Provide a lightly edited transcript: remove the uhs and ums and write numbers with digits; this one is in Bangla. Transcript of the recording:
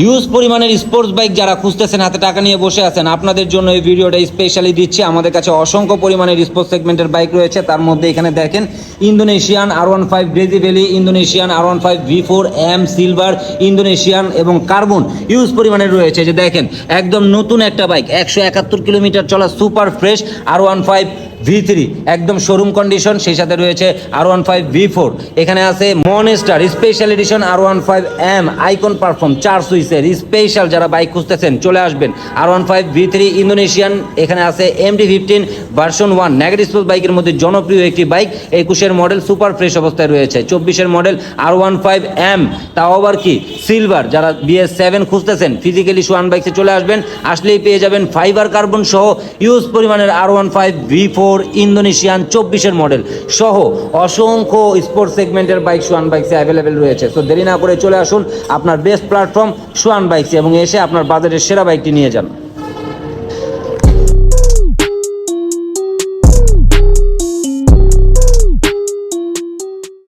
ইউজ পরিমাণের স্পোর্টস বাইক যারা খুঁজতেছেন, হাতে টাকা নিয়ে বসে আছেন, আপনাদের জন্য এই ভিডিওটা স্পেশালি দিচ্ছি। আমাদের কাছে অসংখ্য পরিমাণের স্পোর্টস সেগমেন্টের বাইক রয়েছে। তার মধ্যে এখানে দেখেন Indonesian R15 daisy valley, Indonesian R15 V4 M silver, Indonesian এবং কার্বন ইউজ পরিমাণের রয়েছে। যে দেখেন একদম নতুন একটা বাইক, 171 কিলোমিটার চলা সুপার ফ্রেশ R15 V3 একদম শোরুম কন্ডিশন, সেই সাথে রয়েছে R15 V4। এখানে আছে monster special edition R15 M icon perform 4 সুইচের স্পেশাল। যারা বাইক খুঁজতেছেন চলে আসবেন। R15 V3 ইন্দোনেশিয়ান, এখানে আছে MT-15 ভার্সন 1 নেগেটিভ স্পোর্টস বাইকের মধ্যে জনপ্রিয় একটি বাইক। 21-এর মডেল সুপার ফ্রেশ অবস্থায় রয়েছে। 24-এর মডেল R15 M, তাও আবার কি সিলভার। যারা BS7 খুঁজতেছেন ফিজিক্যালি সোয়ান বাইকসে চলে আসবেন, আসলেই পেয়ে যাবেন ফাইবার কার্বন সহ ইউজ পরিমাণের R15 V4 ইন্দোনেশিয়ান 24-এর মডেল সহ অসংখ্য স্পোর্টস সেগমেন্টের বাইক সোয়ান বাইকসে অ্যাভেলেবেল রয়েছে। সো দেরি না করে চলে আসুন আপনার বেস্ট প্ল্যাটফর্ম সোয়ান বাইকসে এবং এসে আপনার বাজারের সেরা বাইকটি নিয়ে যান।